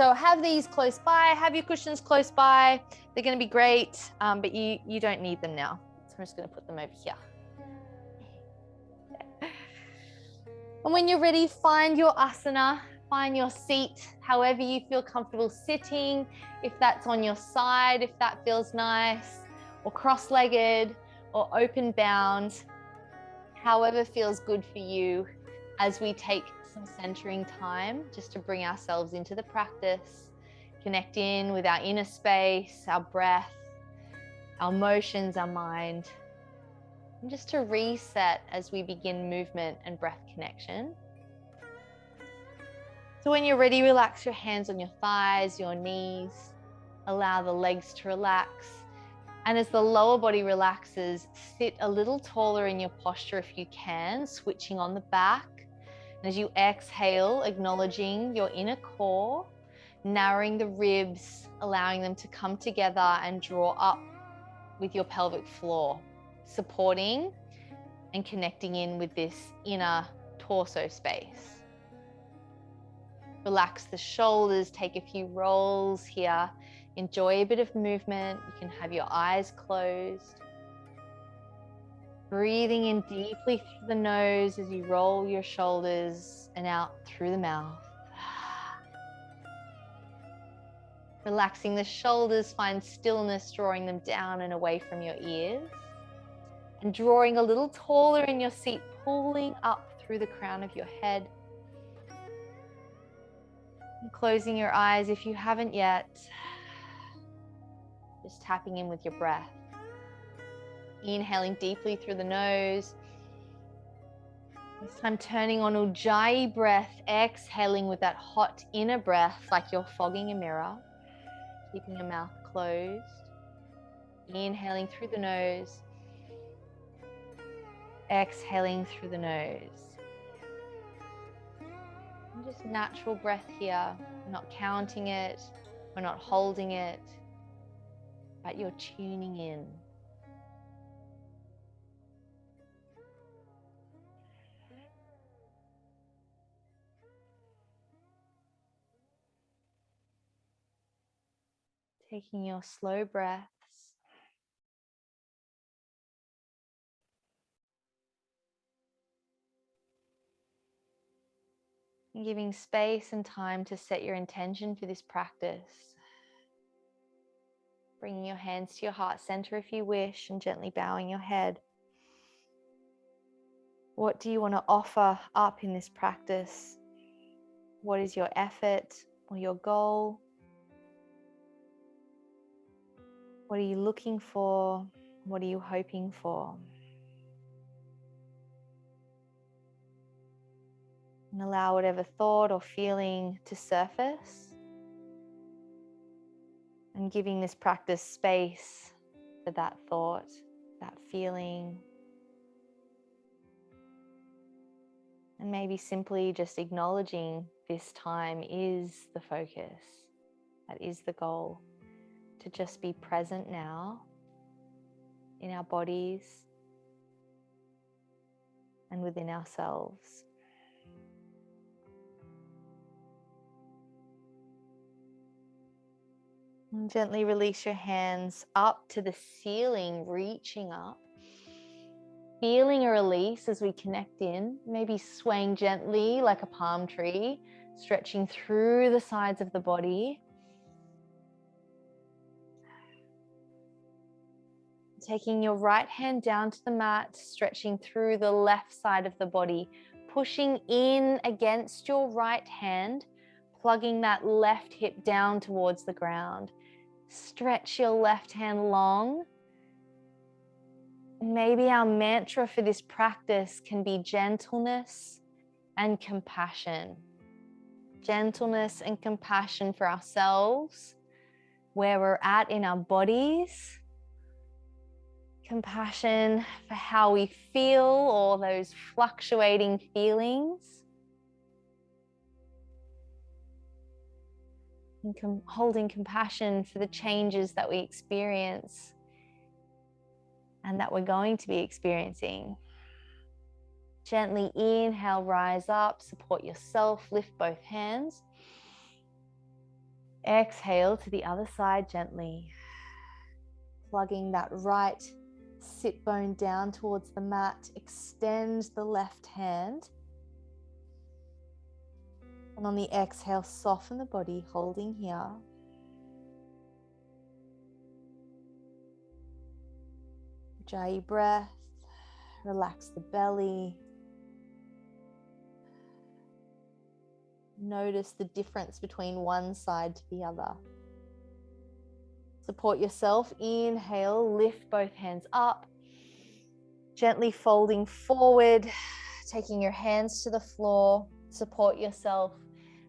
So have these close by, have your cushions close by. They're going to be great, but you don't need them now. So I'm just going to put them over here. And when you're ready, find your asana, find your seat, however you feel comfortable sitting. If that's on your side, if that feels nice, or cross-legged, or open bound, however feels good for you, as we take some centering time just to bring ourselves into the practice, connect in with our inner space, our breath, our emotions, our mind, and just to reset as we begin movement and breath connection. So when you're ready, relax your hands on your thighs, your knees, allow the legs to relax. And as the lower body relaxes, sit a little taller in your posture if you can, switching on the back. And as you exhale, acknowledging your inner core, narrowing the ribs, allowing them to come together and draw up with your pelvic floor, supporting and connecting in with this inner torso space. Relax the shoulders, take a few rolls here. Enjoy a bit of movement. You can have your eyes closed. Breathing in deeply through the nose as you roll your shoulders and out through the mouth. Relaxing the shoulders, find stillness, drawing them down and away from your ears. And drawing a little taller in your seat, pulling up through the crown of your head. And closing your eyes if you haven't yet. Just tapping in with your breath. Inhaling deeply through the nose. This time turning on Ujjayi breath, exhaling with that hot inner breath like you're fogging a mirror. Keeping your mouth closed. Inhaling through the nose. Exhaling through the nose. And just natural breath here. We're not counting it. We're not holding it. But you're tuning in. Taking your slow breaths. And giving space and time to set your intention for this practice. Bringing your hands to your heart center if you wish and gently bowing your head. What do you want to offer up in this practice? What is your effort or your goal? What are you looking for? What are you hoping for? And allow whatever thought or feeling to surface. And giving this practice space for that thought, that feeling. And maybe simply just acknowledging this time is the focus. That is the goal. To just be present now in our bodies and within ourselves. And gently release your hands up to the ceiling, reaching up. Feeling a release as we connect in, maybe swaying gently like a palm tree, stretching through the sides of the body. Taking your right hand down to the mat, stretching through the left side of the body, pushing in against your right hand, plugging that left hip down towards the ground. Stretch your left hand long. Maybe our mantra for this practice can be gentleness and compassion. Gentleness and compassion for ourselves, where we're at in our bodies. Compassion for how we feel, all those fluctuating feelings. And holding compassion for the changes that we experience and that we're going to be experiencing. Gently inhale, rise up, support yourself, lift both hands. Exhale to the other side gently. Plugging that right sit bone down towards the mat. Extend the left hand. And on the exhale, soften the body, holding here. Dry your breath. Relax the belly. Notice the difference between one side to the other. Support yourself. Inhale, lift both hands up. Gently folding forward, taking your hands to the floor. Support yourself.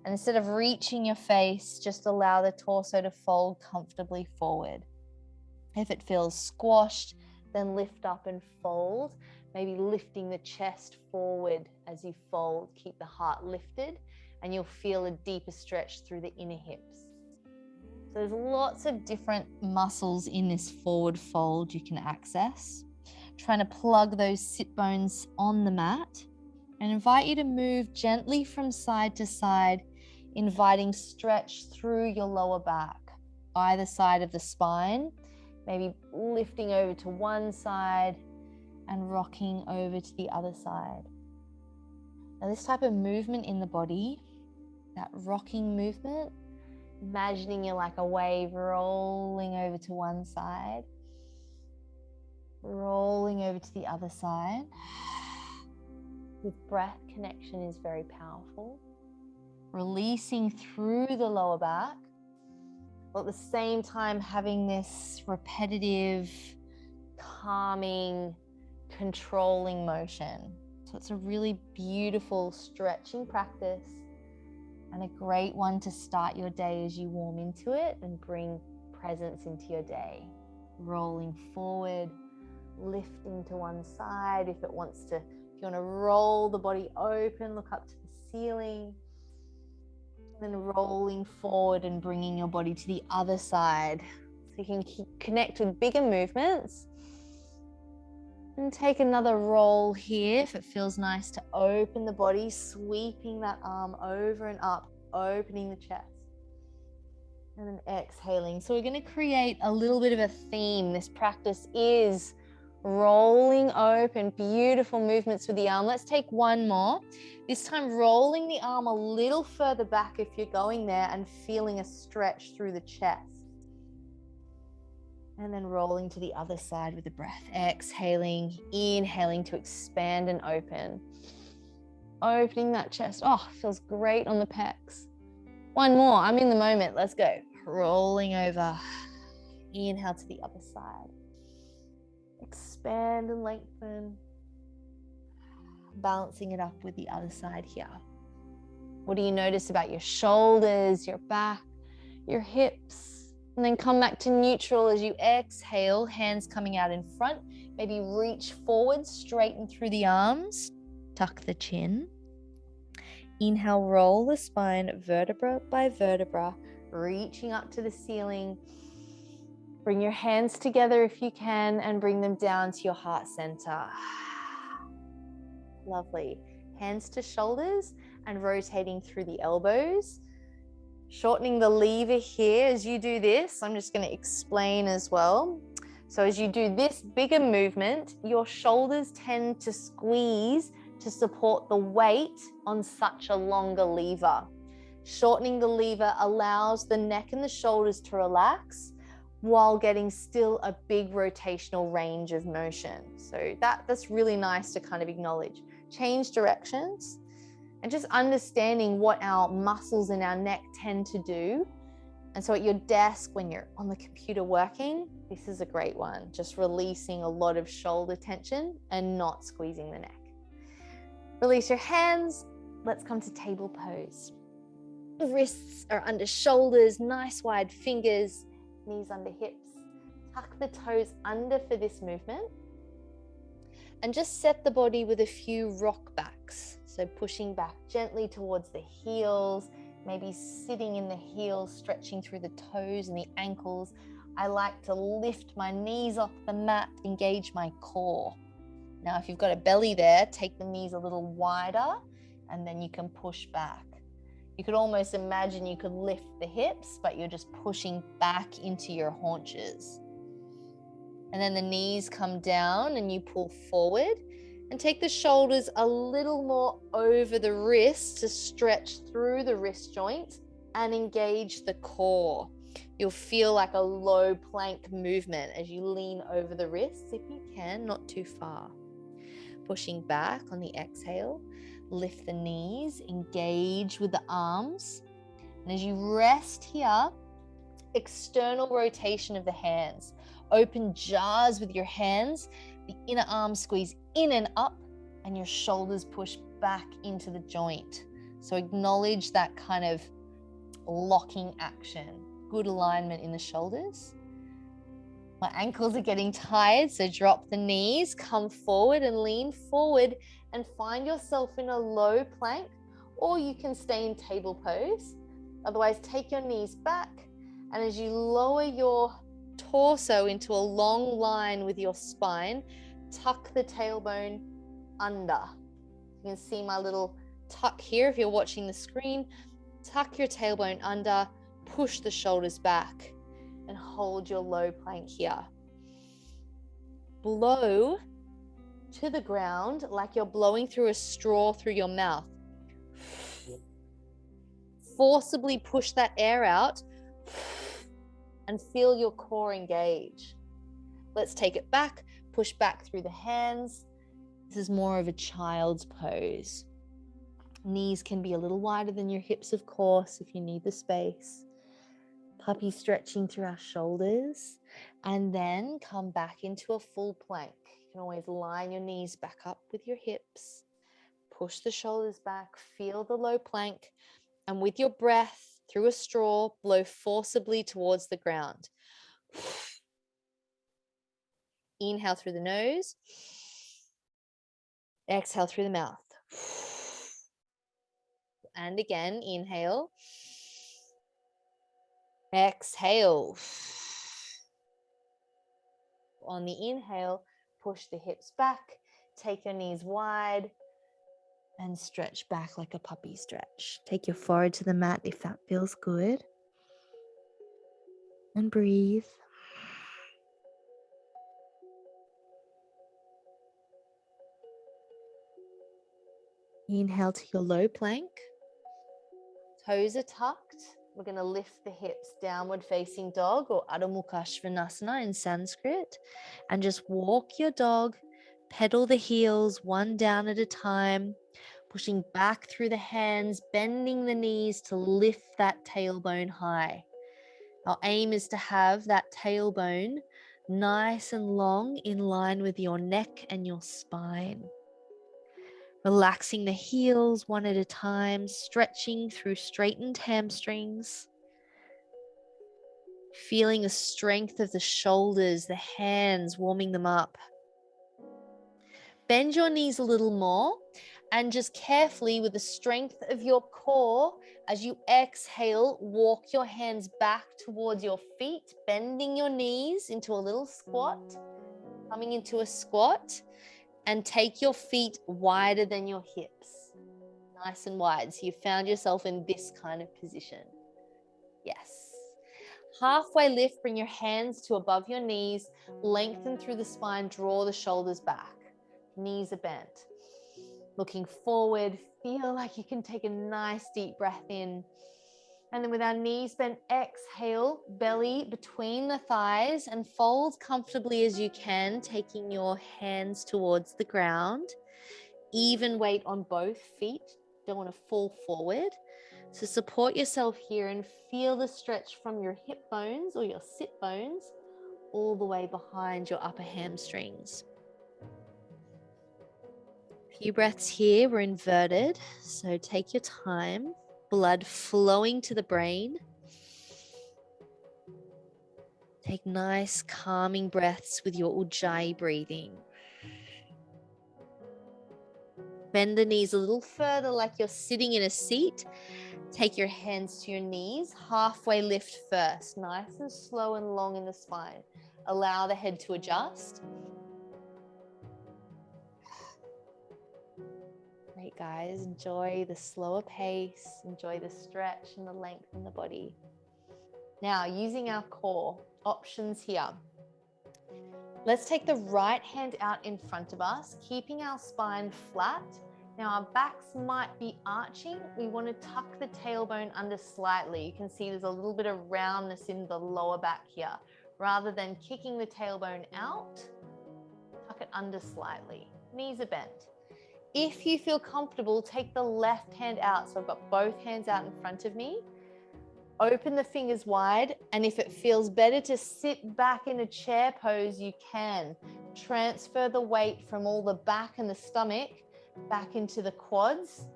And instead of reaching your face, just allow the torso to fold comfortably forward. If it feels squashed, then lift up and fold. Maybe lifting the chest forward as you fold. Keep the heart lifted and you'll feel a deeper stretch through the inner hips. So there's lots of different muscles in this forward fold you can access. Trying to plug those sit bones on the mat and invite you to move gently from side to side, inviting stretch through your lower back, either side of the spine, maybe lifting over to one side and rocking over to the other side. Now this type of movement in the body, that rocking movement, imagining you're like a wave rolling over to one side, rolling over to the other side. With breath, connection is very powerful. Releasing through the lower back, while at the same time having this repetitive, calming, controlling motion. So it's a really beautiful stretching practice and a great one to start your day as you warm into it and bring presence into your day. Rolling forward, lifting to one side. If you want to roll the body open, look up to the ceiling. Then rolling forward and bringing your body to the other side. So you can connect with bigger movements. And take another roll here if it feels nice to open the body, sweeping that arm over and up, opening the chest. And then exhaling. So we're going to create a little bit of a theme. This practice is rolling open, beautiful movements with the arm. Let's take one more. This time rolling the arm a little further back if you're going there and feeling a stretch through the chest. And then rolling to the other side with the breath. Exhaling, inhaling to expand and open. Opening that chest. Oh, feels great on the pecs. One more. I'm in the moment. Let's go. Rolling over. Inhale to the other side. Expand and lengthen. Balancing it up with the other side here. What do you notice about your shoulders, your back, your hips? And then come back to neutral as you exhale, hands coming out in front. Maybe reach forward, straighten through the arms, tuck the chin. Inhale, roll the spine vertebra by vertebra, reaching up to the ceiling. Bring your hands together if you can and bring them down to your heart center. Lovely. Hands to shoulders and rotating through the elbows. Shortening the lever here as you do this. I'm just going to explain as well. So as you do this bigger movement, your shoulders tend to squeeze to support the weight on such a longer lever. Shortening the lever allows the neck and the shoulders to relax while getting still a big rotational range of motion. So that's really nice to kind of acknowledge. Change directions. And just understanding what our muscles in our neck tend to do. And so at your desk, when you're on the computer working, this is a great one. Just releasing a lot of shoulder tension and not squeezing the neck. Release your hands. Let's come to table pose. Wrists are under shoulders, nice wide fingers, knees under hips. Tuck the toes under for this movement. And just set the body with a few rock backs. So pushing back gently towards the heels, maybe sitting in the heels, stretching through the toes and the ankles. I like to lift my knees off the mat, engage my core. Now, if you've got a belly there, take the knees a little wider and then you can push back. You could almost imagine you could lift the hips, but you're just pushing back into your haunches. And then the knees come down and you pull forward and take the shoulders a little more over the wrists to stretch through the wrist joint and engage the core. You'll feel like a low plank movement as you lean over the wrists if you can, not too far. Pushing back on the exhale, lift the knees, engage with the arms. And as you rest here, external rotation of the hands. Open jars with your hands, the inner arm squeeze in and up, and your shoulders push back into the joint. So acknowledge that kind of locking action. Good alignment in the shoulders. My ankles are getting tired, so drop the knees, come forward and lean forward and find yourself in a low plank, or you can stay in table pose. Otherwise, take your knees back, and as you lower your torso into a long line with your spine, tuck the tailbone under. You can see my little tuck here if you're watching the screen. Tuck your tailbone under, push the shoulders back, and hold your low plank here. Blow to the ground like you're blowing through a straw through your mouth. Forcibly push that air out and feel your core engage. Let's take it back, push back through the hands. This is more of a child's pose. Knees can be a little wider than your hips, of course, if you need the space. Puppy stretching through our shoulders, and then come back into a full plank. You can always line your knees back up with your hips. Push the shoulders back, feel the low plank, and with your breath through a straw, blow forcibly towards the ground. Inhale through the nose. Exhale through the mouth. And again, inhale. Exhale. On the inhale, push the hips back, take your knees wide, and stretch back like a puppy stretch. Take your forehead to the mat if that feels good. And breathe. Inhale to your low plank. Toes are tucked. We're going to lift the hips, downward facing dog or Adho Mukha Svanasana in Sanskrit, and just walk your dog, pedal the heels one down at a time, pushing back through the hands, bending the knees to lift that tailbone high. Our aim is to have that tailbone nice and long in line with your neck and your spine. Relaxing the heels one at a time, stretching through straightened hamstrings. Feeling the strength of the shoulders, the hands, warming them up. Bend your knees a little more and just carefully with the strength of your core, as you exhale, walk your hands back towards your feet, bending your knees into a little squat, coming into a squat. And take your feet wider than your hips, nice and wide. So you found yourself in this kind of position. Yes. Halfway lift, bring your hands to above your knees, lengthen through the spine, draw the shoulders back. Knees are bent. Looking forward, feel like you can take a nice deep breath in. And then with our knees bent, exhale, belly between the thighs and fold comfortably as you can, taking your hands towards the ground. Even weight on both feet. Don't want to fall forward. So support yourself here and feel the stretch from your hip bones or your sit bones all the way behind your upper hamstrings. A few breaths here. We're inverted, so take your time. Blood flowing to the brain. Take nice calming breaths with your Ujjayi breathing. Bend the knees a little further like you're sitting in a seat. Take your hands to your knees. Halfway lift first. Nice and slow and long in the spine. Allow the head to adjust. Great, guys. Enjoy the slower pace. Enjoy the stretch and the length in the body. Now, using our core, options here. Let's take the right hand out in front of us, keeping our spine flat. Now, our backs might be arching. We want to tuck the tailbone under slightly. You can see there's a little bit of roundness in the lower back here. Rather than kicking the tailbone out, tuck it under slightly. Knees are bent. If you feel comfortable, take the left hand out. So I've got both hands out in front of me. Open the fingers wide, and if it feels better to sit back in a chair pose, you can. Transfer the weight from all the back and the stomach back into the quads,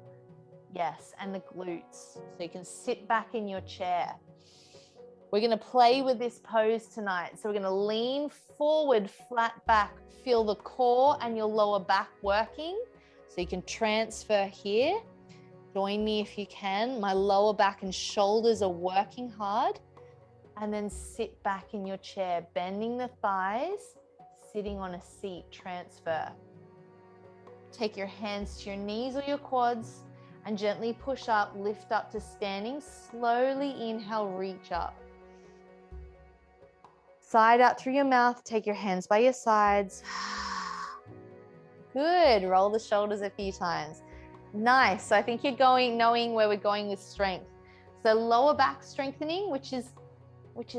yes, and the glutes. So you can sit back in your chair. We're gonna play with this pose tonight. So we're gonna lean forward, flat back, feel the core and your lower back working. So you can transfer here. Join me if you can. My lower back and shoulders are working hard. And then sit back in your chair, bending the thighs, sitting on a seat, transfer. Take your hands to your knees or your quads and gently push up, lift up to standing. Slowly inhale, reach up. Side out through your mouth, take your hands by your sides. Good, roll the shoulders a few times. Nice, so I think you're knowing where we're going with strength. So lower back strengthening, which is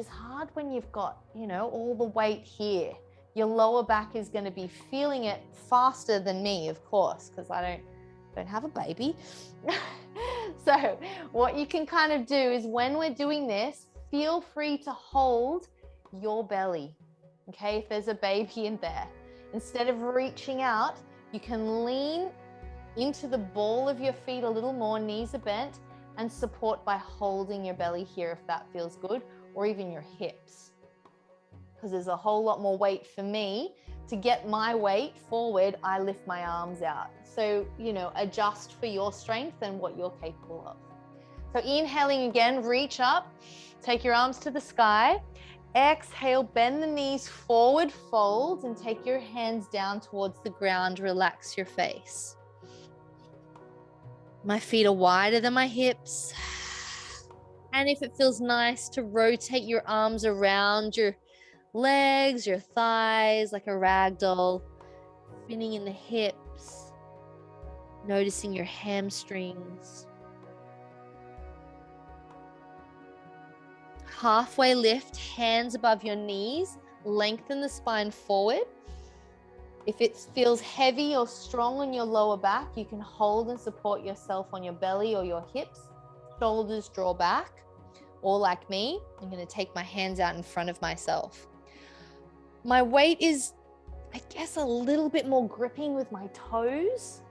hard when you've got, all the weight here. Your lower back is going to be feeling it faster than me, of course, because I don't have a baby. So what you can kind of do is when we're doing this, feel free to hold your belly, okay? If there's a baby in there, instead of reaching out, you can lean into the ball of your feet a little more, knees are bent, and support by holding your belly here if that feels good, or even your hips. Because there's a whole lot more weight for me. To get my weight forward, I lift my arms out. So, adjust for your strength and what you're capable of. So inhaling again, reach up, take your arms to the sky. Exhale, bend the knees forward, fold, and take your hands down towards the ground. Relax your face. My feet are wider than my hips. And if it feels nice to rotate your arms around your legs, your thighs, like a rag doll, spinning in the hips, noticing your hamstrings. Halfway lift, hands above your knees, lengthen the spine forward. If it feels heavy or strong on your lower back, you can hold and support yourself on your belly or your hips. Shoulders draw back. Or like me, I'm going to take my hands out in front of myself. My weight is, I guess, a little bit more gripping with my toes.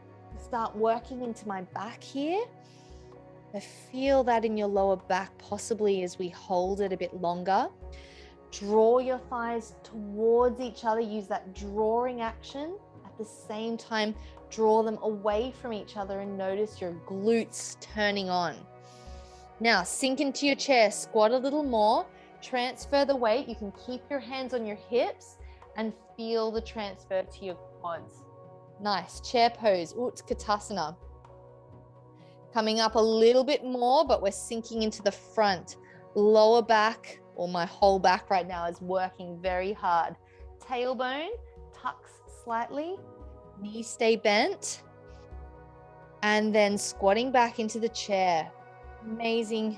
Start working into my back here. I feel that in your lower back, possibly as we hold it a bit longer. Draw your thighs towards each other. Use that drawing action. At the same time, draw them away from each other and notice your glutes turning on. Now, sink into your chair, squat a little more, transfer the weight. You can keep your hands on your hips and feel the transfer to your quads. Nice, chair pose, Utkatasana. Coming up a little bit more, but we're sinking into the front. Lower back, or my whole back right now is working very hard. Tailbone tucks slightly, knees stay bent, and then squatting back into the chair. Amazing.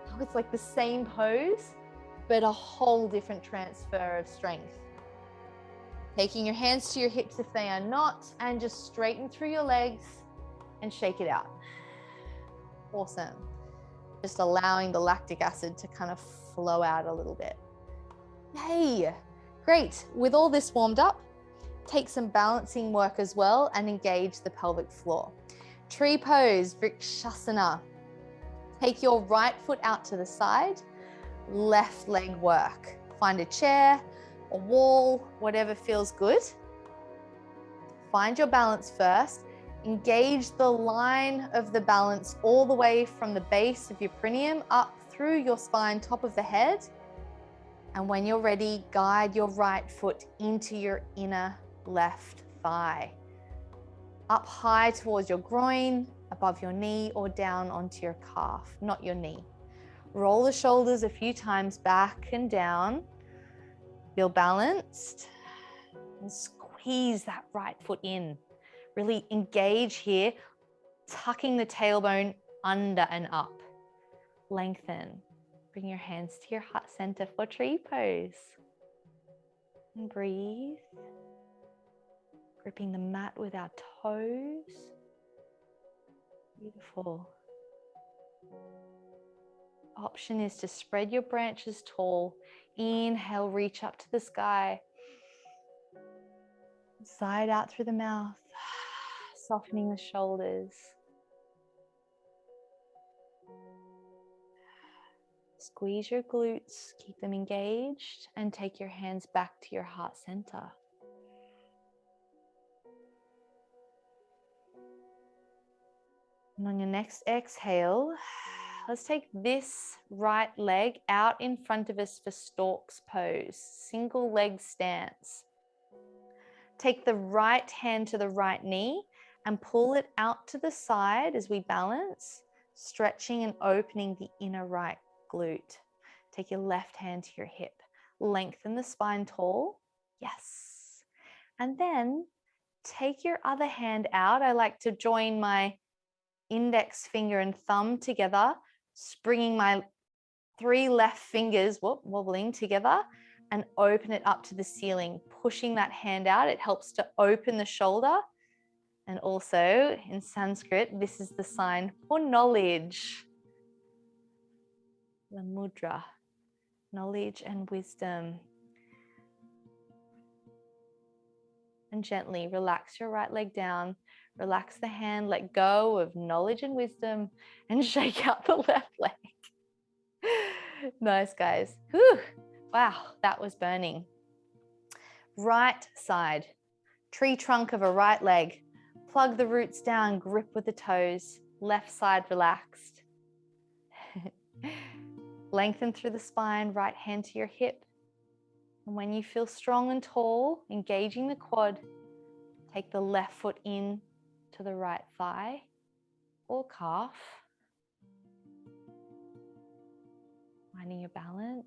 Oh, it's like the same pose, but a whole different transfer of strength. Taking your hands to your hips if they are not, and just straighten through your legs and shake it out. Awesome. Just allowing the lactic acid to kind of flow out a little bit. Yay, great. With all this warmed up, take some balancing work as well and engage the pelvic floor. Tree pose, Vrikshasana. Take your right foot out to the side, left leg work. Find a chair, a wall, whatever feels good. Find your balance first. Engage the line of the balance all the way from the base of your perineum up through your spine, top of the head. And when you're ready, guide your right foot into your inner left thigh. up high towards your groin, above your knee, or down onto your calf, not your knee. Roll the shoulders a few times back and down. Feel balanced and squeeze that right foot in. Really engage here, tucking the tailbone under and up. Lengthen. Bring your hands to your heart center for tree pose. And breathe. Gripping the mat with our toes. Beautiful. Option is to spread your branches tall. Inhale, reach up to the sky. Side out through the mouth, softening the shoulders. Squeeze your glutes, keep them engaged, and take your hands back to your heart center. And on your next exhale, let's take this right leg out in front of us for stork's pose, single leg stance. Take the right hand to the right knee and pull it out to the side as we balance, stretching and opening the inner right glute. Take your left hand to your hip. Lengthen the spine tall. Yes. And then take your other hand out. I like to join my index finger and thumb together, bringing my 3 left fingers wobbling together, and open it up to the ceiling, pushing that hand out. It helps to open the shoulder. And also in Sanskrit, this is the sign for knowledge. The mudra, knowledge and wisdom. And gently relax your right leg down. Relax the hand, let go of knowledge and wisdom, and shake out the left leg. Nice, guys. Whew. Wow, that was burning. Right side, tree trunk of a right leg. Plug the roots down, grip with the toes. Left side relaxed. Lengthen through the spine, right hand to your hip. And when you feel strong and tall, engaging the quad, take the left foot in to the right thigh or calf. Finding your balance.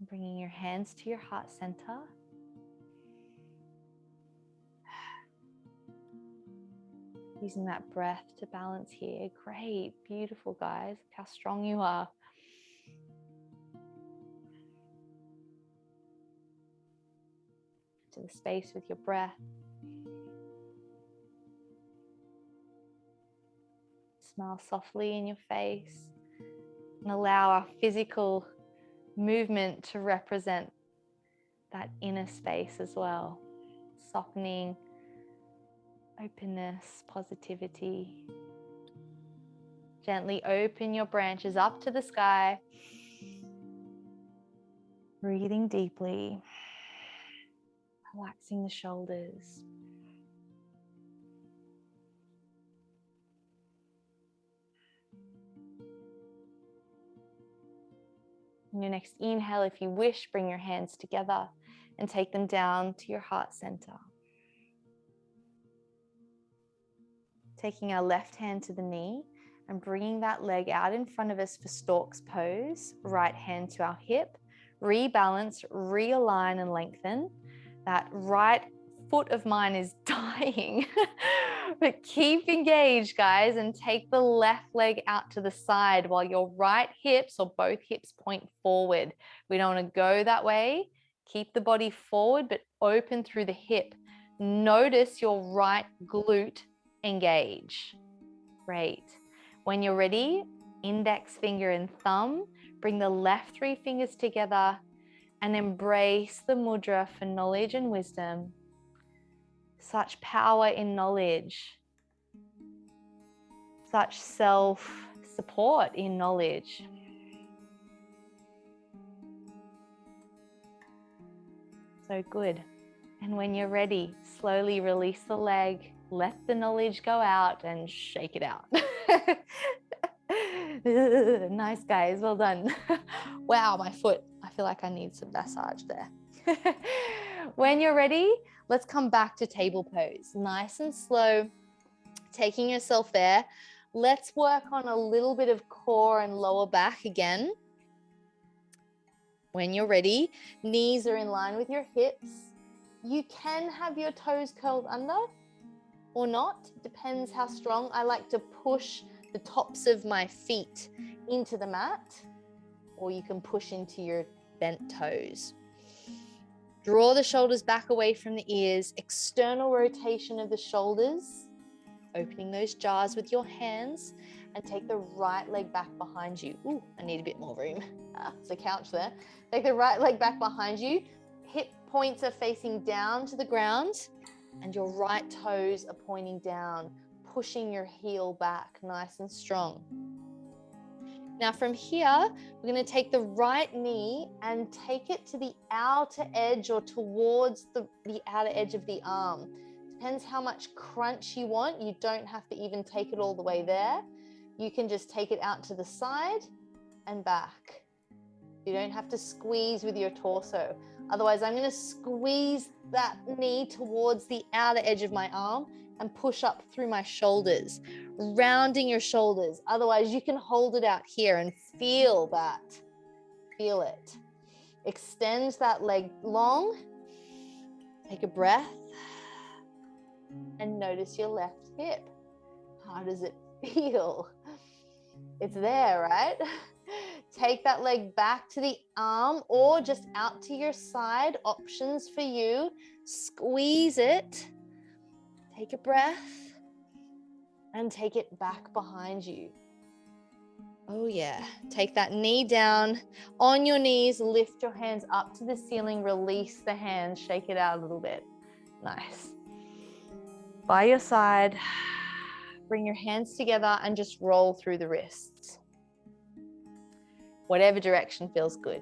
Bringing your hands to your heart center. Using that breath to balance here. Great, beautiful, guys. Look how strong you are. To the space with your breath. Smile softly in your face and allow our physical movement to represent that inner space as well. Softening, openness, positivity. Gently open your branches up to the sky. Breathing deeply. Relaxing the shoulders. On your next inhale, if you wish, bring your hands together and take them down to your heart center. Taking our left hand to the knee and bringing that leg out in front of us for stork's pose. Right hand to our hip. Rebalance, realign and lengthen. That right foot of mine is dying. But keep engaged, guys, and take the left leg out to the side while your right hips or both hips point forward. We don't want to go that way. Keep the body forward, but open through the hip. Notice your right glute engage. Great. When you're ready, index finger and thumb, bring the left 3 fingers together and embrace the mudra for knowledge and wisdom. Such power in knowledge. Such self-support in knowledge. So good. And when you're ready, slowly release the leg, let the knowledge go out and shake it out. Nice, guys, well done. Wow, my foot. I feel like I need some massage there. When you're ready, let's come back to table pose. Nice and slow, taking yourself there. Let's work on a little bit of core and lower back again. When you're ready, knees are in line with your hips. You can have your toes curled under or not, depends how strong. I like to push the tops of my feet into the mat, or you can push into your bent toes. Draw the shoulders back away from the ears, external rotation of the shoulders, opening those jars with your hands, and take the right leg back behind you. Ooh, I need a bit more room. There's a couch there. Take the right leg back behind you. Hip points are facing down to the ground, and your right toes are pointing down, pushing your heel back nice and strong. Now from here, we're going to take the right knee and take it to the outer edge or towards the outer edge of the arm. Depends how much crunch you want. You don't have to even take it all the way there. You can just take it out to the side and back. You don't have to squeeze with your torso. Otherwise, I'm going to squeeze that knee towards the outer edge of my arm and push up through my shoulders, rounding your shoulders. Otherwise, you can hold it out here and feel that. Feel it. Extend that leg long. Take a breath and notice your left hip. How does it feel? It's there, right? Take that leg back to the arm or just out to your side. Options for you. Squeeze it. Take a breath and take it back behind you. Oh yeah. Take that knee down. On your knees, lift your hands up to the ceiling. Release the hands. Shake it out a little bit. Nice. By your side, bring your hands together and just roll through the wrists. Whatever direction feels good.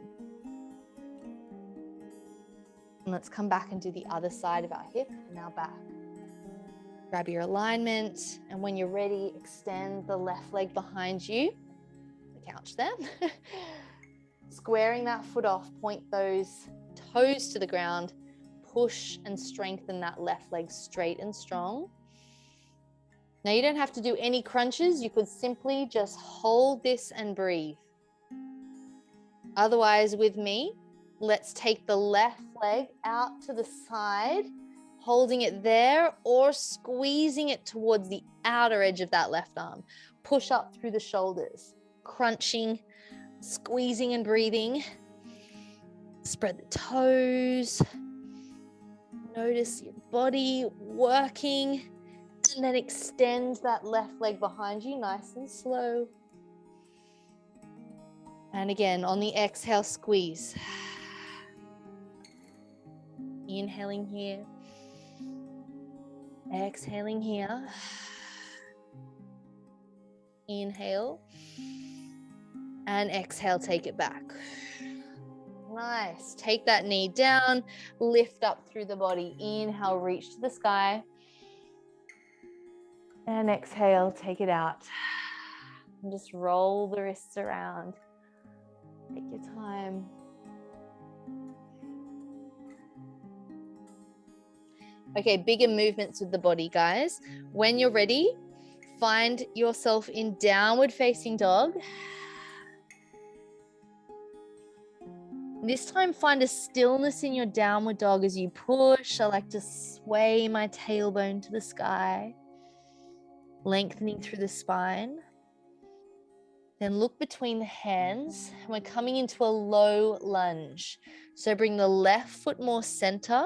And let's come back and do the other side of our hip and our back. Grab your alignment, and when you're ready, extend the left leg behind you. The couch there. Squaring that foot off, point those toes to the ground. Push and strengthen that left leg straight and strong. Now you don't have to do any crunches. You could simply just hold this and breathe. Otherwise, with me, let's take the left leg out to the side, holding it there or squeezing it towards the outer edge of that left arm. Push up through the shoulders, crunching, squeezing and breathing. Spread the toes. Notice your body working, and then extend that left leg behind you, nice and slow. And again, on the exhale, squeeze. Inhaling here. Exhaling here. Inhale. And exhale, take it back. Nice. Take that knee down, lift up through the body. Inhale, reach to the sky. And exhale, take it out. And just roll the wrists around. Take your time. Okay, bigger movements with the body, guys. When you're ready, find yourself in downward facing dog. This time, find a stillness in your downward dog as you push. I like to sway my tailbone to the sky, lengthening through the spine. Then look between the hands, and we're coming into a low lunge. So bring the left foot more center.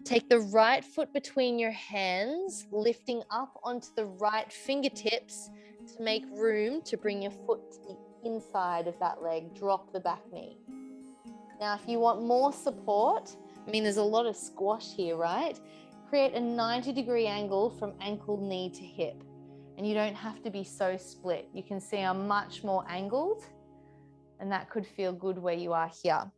Take the right foot between your hands, lifting up onto the right fingertips to make room to bring your foot to the inside of that leg. Drop the back knee. Now, if you want more support, there's a lot of squash here, right? Create a 90-degree angle from ankle, knee to hip. And you don't have to be so split. You can see I'm much more angled, and that could feel good where you are here.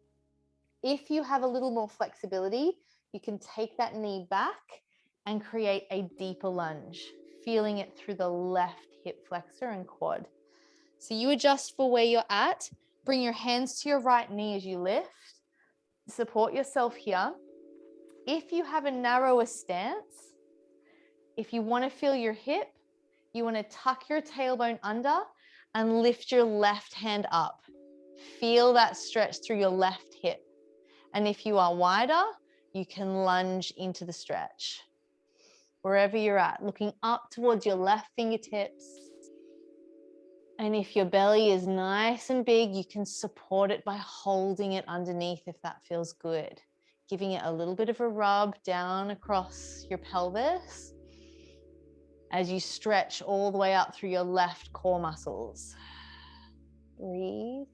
If you have a little more flexibility, you can take that knee back and create a deeper lunge, feeling it through the left hip flexor and quad. So you adjust for where you're at. Bring your hands to your right knee as you lift. Support yourself here. If you have a narrower stance, if you want to feel your hip, you want to tuck your tailbone under and lift your left hand up. Feel that stretch through your left hip. And if you are wider, you can lunge into the stretch. Wherever you're at, looking up towards your left fingertips. And if your belly is nice and big, you can support it by holding it underneath if that feels good. Giving it a little bit of a rub down across your pelvis as you stretch all the way up through your left core muscles. Breathe.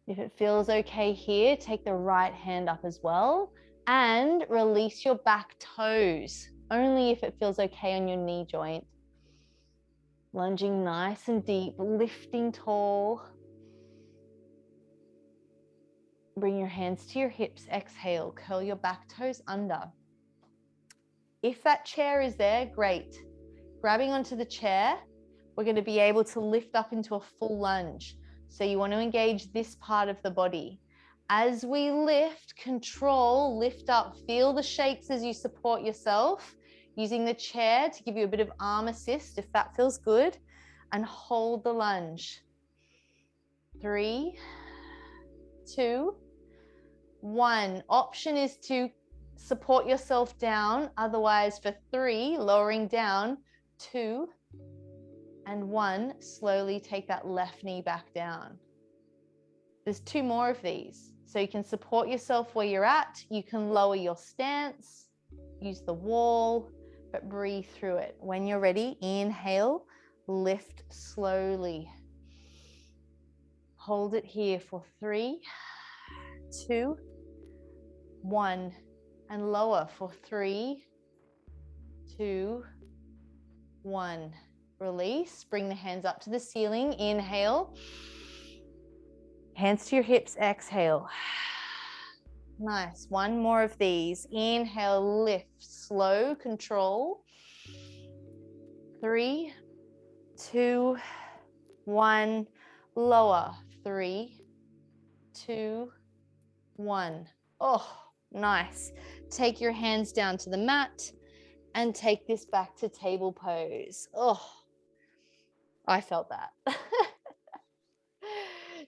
If it feels okay here, take the right hand up as well and release your back toes, only if it feels okay on your knee joint. Lunging nice and deep, lifting tall. Bring your hands to your hips, exhale, curl your back toes under. If that chair is there, great. Grabbing onto the chair, we're going to be able to lift up into a full lunge. So you want to engage this part of the body. As we lift, control, lift up, feel the shakes as you support yourself, using the chair to give you a bit of arm assist if that feels good, and hold the lunge. 3, 2, 1. Option is to support yourself down. Otherwise, for 3, lowering down, 2, and 1, slowly take that left knee back down. There's 2 more of these. So you can support yourself where you're at. You can lower your stance, use the wall, but breathe through it. When you're ready, inhale, lift slowly. Hold it here for 3, 2, 1, and lower for 3, 2, 1. Release, bring the hands up to the ceiling, inhale. Hands to your hips, exhale. Nice, 1 more of these. Inhale, lift, slow, control. 3, 2, 1, lower. 3, 2, 1. Oh, nice. Take your hands down to the mat and take this back to table pose. Oh, I felt that.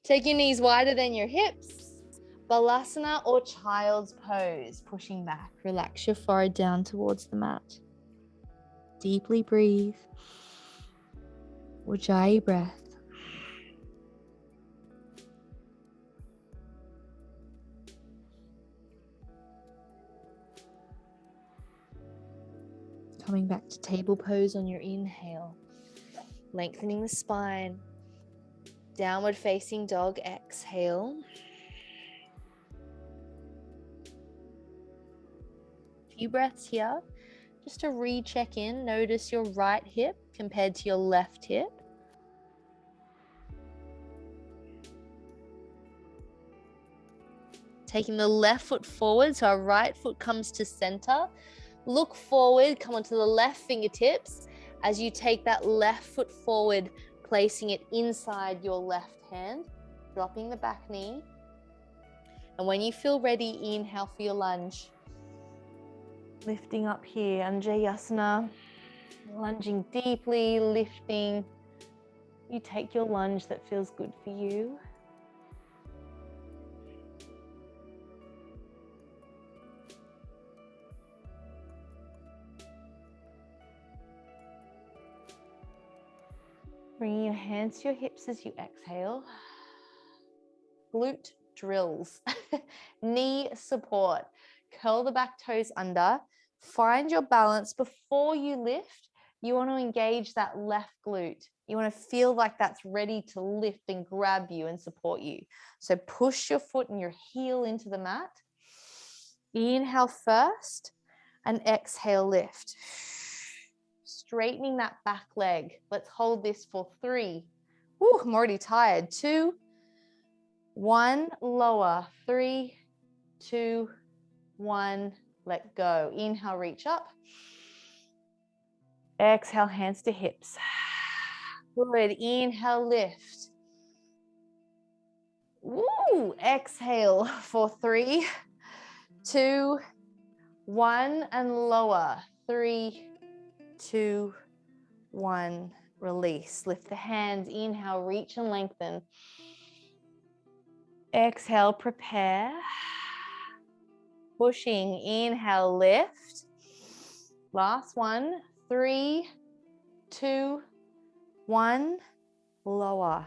Take your knees wider than your hips. Balasana or child's pose. Pushing back. Relax your forehead down towards the mat. Deeply breathe. Ujjayi breath. Coming back to table pose on your inhale. Lengthening the spine. Downward facing dog, exhale. Few breaths here. Just to recheck in, notice your right hip compared to your left hip. Taking the left foot forward, so our right foot comes to center. Look forward, come onto the left fingertips as you take that left foot forward, placing it inside your left hand, dropping the back knee. And when you feel ready, inhale for your lunge. Lifting up here, Anjayasana, lunging deeply, lifting. You take your lunge that feels good for you. Bringing your hands to your hips as you exhale. Glute drills. Knee support. Curl the back toes under. Find your balance. Before you lift, you want to engage that left glute. You want to feel like that's ready to lift and grab you and support you. So push your foot and your heel into the mat. Inhale first and exhale, lift. Straightening that back leg. Let's hold this for 3. Woo, I'm already tired. 2, 1, lower. 3, 2, 1, let go. Inhale, reach up. Exhale, hands to hips. Good. Inhale, lift. Woo, Woo! Exhale for 3, 2, 1, and lower. 3, 2, 1. Release. Lift the hands. Inhale, reach and lengthen. Exhale, prepare. Pushing. Inhale, lift. Last one. 3, 2, 1. Lower.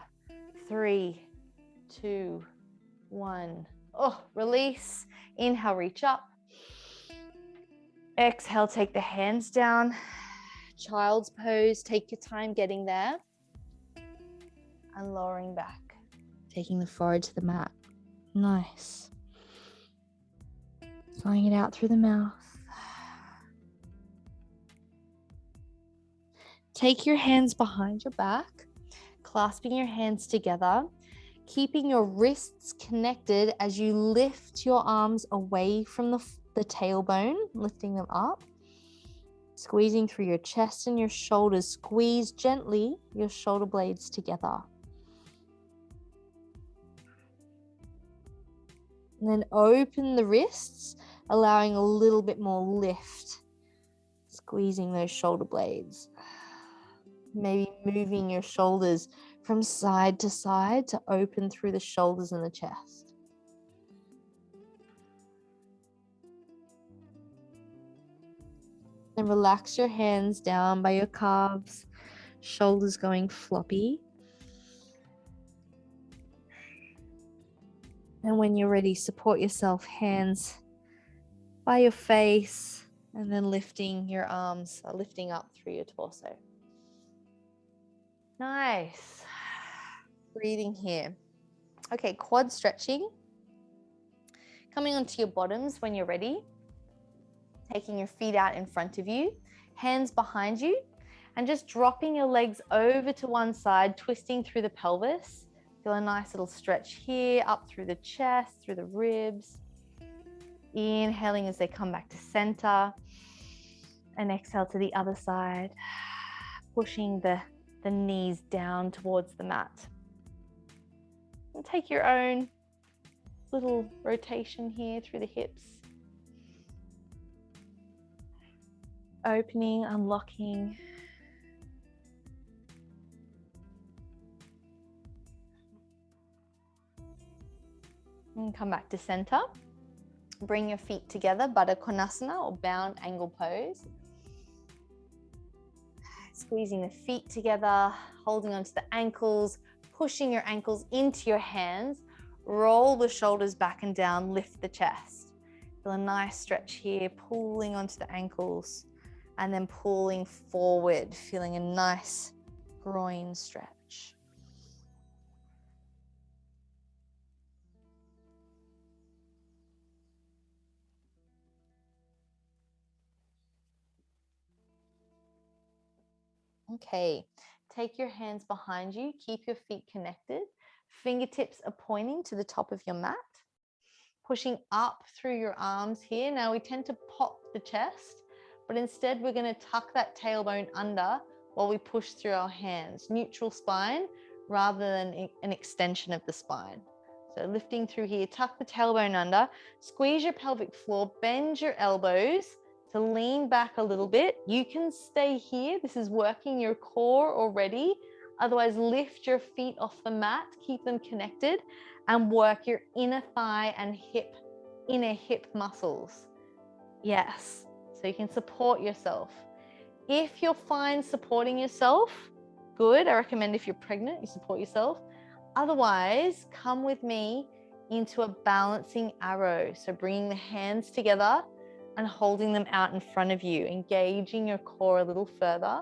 3, 2, 1. Oh, release. Inhale, reach up. Exhale, take the hands down. Child's pose. Take your time getting there. And lowering back. Taking the forehead to the mat. Nice. Flying it out through the mouth. Take your hands behind your back, clasping your hands together, keeping your wrists connected as you lift your arms away from the tailbone, lifting them up, squeezing through your chest and your shoulders. Squeeze gently your shoulder blades together. And then open the wrists, allowing a little bit more lift, squeezing those shoulder blades. Maybe moving your shoulders from side to side to open through the shoulders and the chest. Then relax your hands down by your calves, shoulders going floppy. And when you're ready, support yourself, hands by your face, and then lifting your arms, lifting up through your torso. Nice. Breathing here. Okay, quad stretching. Coming onto your bottoms when you're ready. Taking your feet out in front of you, hands behind you, and just dropping your legs over to one side, twisting through the pelvis. Feel a nice little stretch here, up through the chest, through the ribs. Inhaling as they come back to center. And exhale to the other side, pushing the knees down towards the mat. And take your own little rotation here through the hips. Opening, unlocking. And come back to center. Bring your feet together, Baddha Konasana or bound angle pose. Squeezing the feet together, holding onto the ankles, pushing your ankles into your hands. Roll the shoulders back and down, lift the chest. Feel a nice stretch here, pulling onto the ankles and then pulling forward, feeling a nice groin stretch. Okay, take your hands behind you, keep your feet connected. Fingertips are pointing to the top of your mat. Pushing up through your arms here. Now we tend to pop the chest, but instead we're going to tuck that tailbone under while we push through our hands. Neutral spine rather than an extension of the spine. So lifting through here, tuck the tailbone under, squeeze your pelvic floor, bend your elbows to lean back a little bit. You can stay here. This is working your core already. Otherwise, lift your feet off the mat, keep them connected, and work your inner thigh and inner hip muscles. Yes, so you can support yourself. If you're fine supporting yourself, good. I recommend if you're pregnant, you support yourself. Otherwise, come with me into a balancing arrow. So bringing the hands together and holding them out in front of you, engaging your core a little further.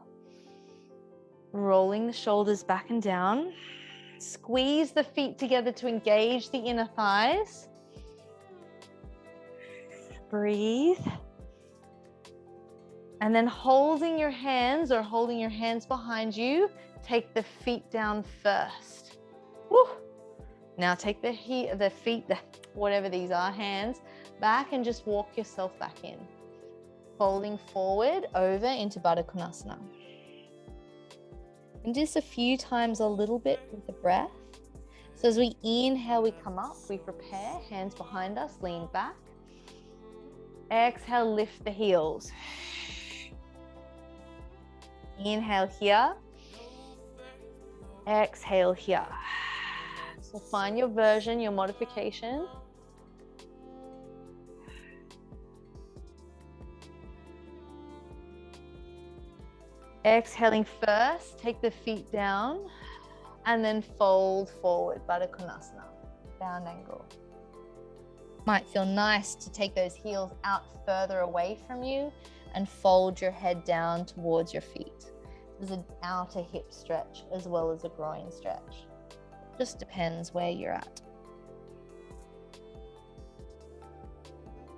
Rolling the shoulders back and down. Squeeze the feet together to engage the inner thighs. Breathe. And then holding your hands behind you, take the feet down first. Woo. Now take the feet, whatever these are, hands, back and just walk yourself back in. Folding forward over into Baddha Konasana. And just a few times a little bit with the breath. So as we inhale, we come up, we prepare, hands behind us, lean back. Exhale, lift the heels. Inhale here. Exhale here. So find your version, your modification. Exhaling first, take the feet down and then fold forward, Baddha Konasana, down angle. Might feel nice to take those heels out further away from you and fold your head down towards your feet. There's an outer hip stretch as well as a groin stretch. Just depends where you're at.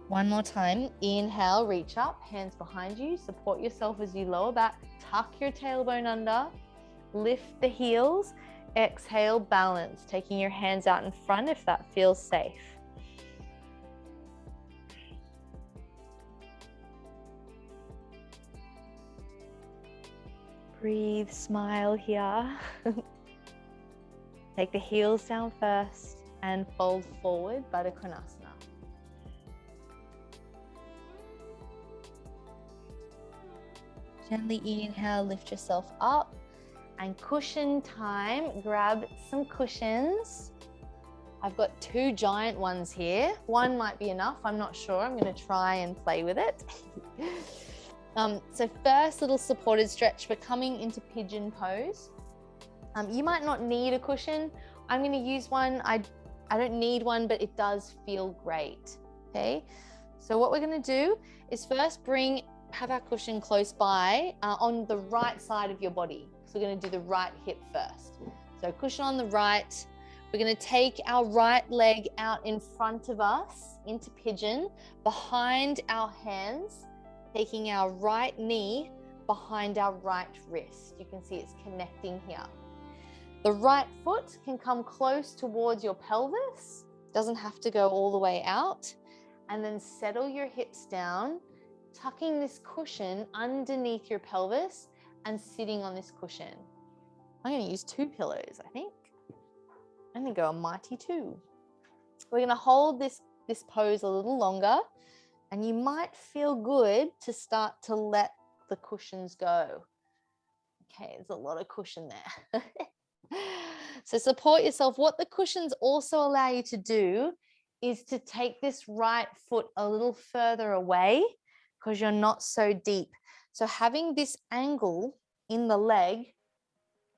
One more time. Inhale, reach up, hands behind you. Support yourself as you lower back. Tuck your tailbone under. Lift the heels. Exhale, balance. Taking your hands out in front if that feels safe. Breathe, smile here. Take the heels down first and fold forward, Baddha Konasana. Gently inhale, lift yourself up, and cushion time. Grab some cushions. I've got 2 giant ones here. One might be enough, I'm not sure. I'm going to try and play with it. So first, little supported stretch for coming into pigeon pose. You might not need a cushion. I'm going to use one. I don't need one, but it does feel great. Okay. So what we're going to do is first have our cushion close by on the right side of your body. So we're going to do the right hip first. So cushion on the right. We're going to take our right leg out in front of us into pigeon, behind our hands, taking our right knee behind our right wrist. You can see it's connecting here. The right foot can come close towards your pelvis. Doesn't have to go all the way out. And then settle your hips down, tucking this cushion underneath your pelvis and sitting on this cushion. I'm going to use 2 pillows, I think. I'm going to go a mighty 2. We're going to hold this pose a little longer, and you might feel good to start to let the cushions go. Okay, there's a lot of cushion there. So support yourself. What the cushions also allow you to do is to take this right foot a little further away because you're not so deep. So having this angle in the leg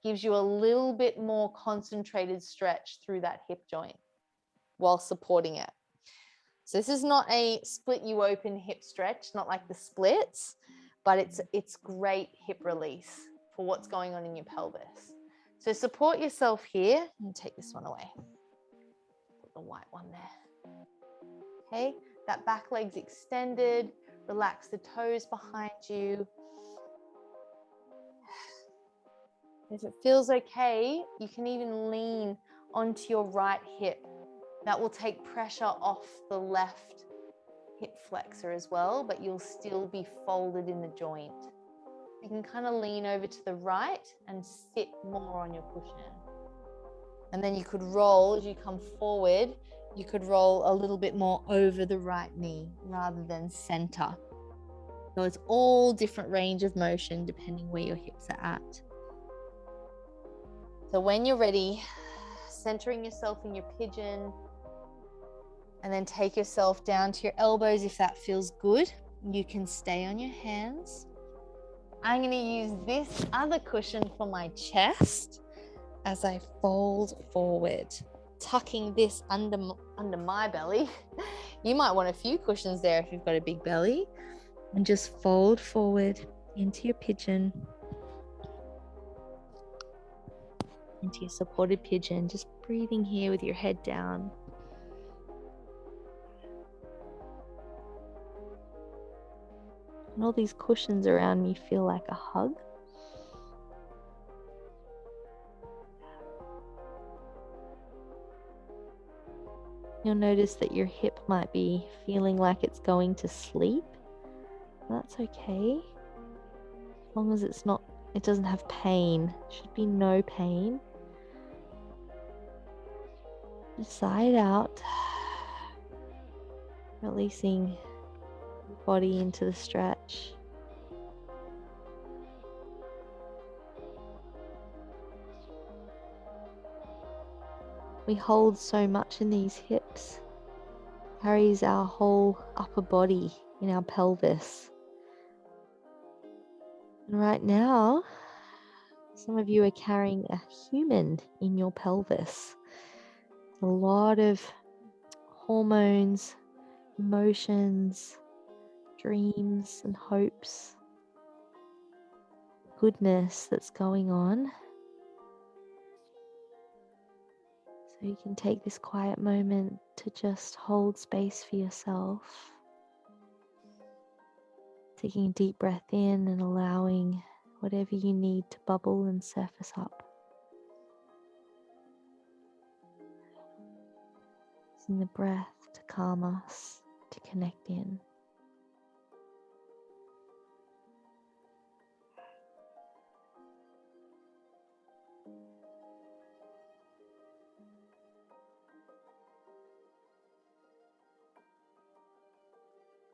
gives you a little bit more concentrated stretch through that hip joint while supporting it. So this is not a split you open hip stretch, not like the splits, but it's great hip release for what's going on in your pelvis. So support yourself here and take this one away. Put the white one there. Okay, that back leg's extended. Relax the toes behind you. If it feels okay, you can even lean onto your right hip. That will take pressure off the left hip flexor as well, but you'll still be folded in the joint. You can kind of lean over to the right and sit more on your cushion. And then you could roll as you come forward. You could roll a little bit more over the right knee rather than center. So it's all different range of motion depending where your hips are at. So when you're ready, centering yourself in your pigeon, and then take yourself down to your elbows if that feels good. You can stay on your hands. I'm going to use this other cushion for my chest as I fold forward, tucking this under my belly. You might want a few cushions there if you've got a big belly. And just fold forward into your pigeon, into your supported pigeon, just breathing here with your head down. And all these cushions around me feel like a hug. You'll notice that your hip might be feeling like it's going to sleep. That's okay. As long as it doesn't have pain. Should be no pain. Sigh it out, releasing the body into the stretch. We hold so much in these hips, carries our whole upper body in our pelvis. And right now, some of you are carrying a human in your pelvis. A lot of hormones, emotions, dreams and hopes, goodness that's going on. So you can take this quiet moment to just hold space for yourself. Taking a deep breath in and allowing whatever you need to bubble and surface up. Using the breath to calm us, to connect in.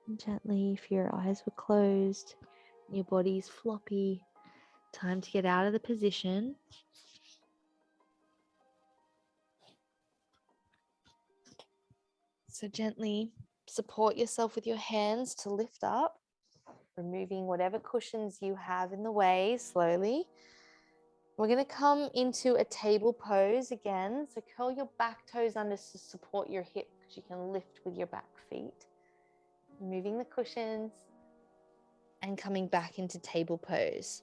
And gently, if your eyes were closed, your body's floppy, time to get out of the position. So gently support yourself with your hands to lift up, removing whatever cushions you have in the way slowly. We're going to come into a table pose again. So curl your back toes under to support your hip because you can lift with your back feet. Removing the cushions and coming back into table pose.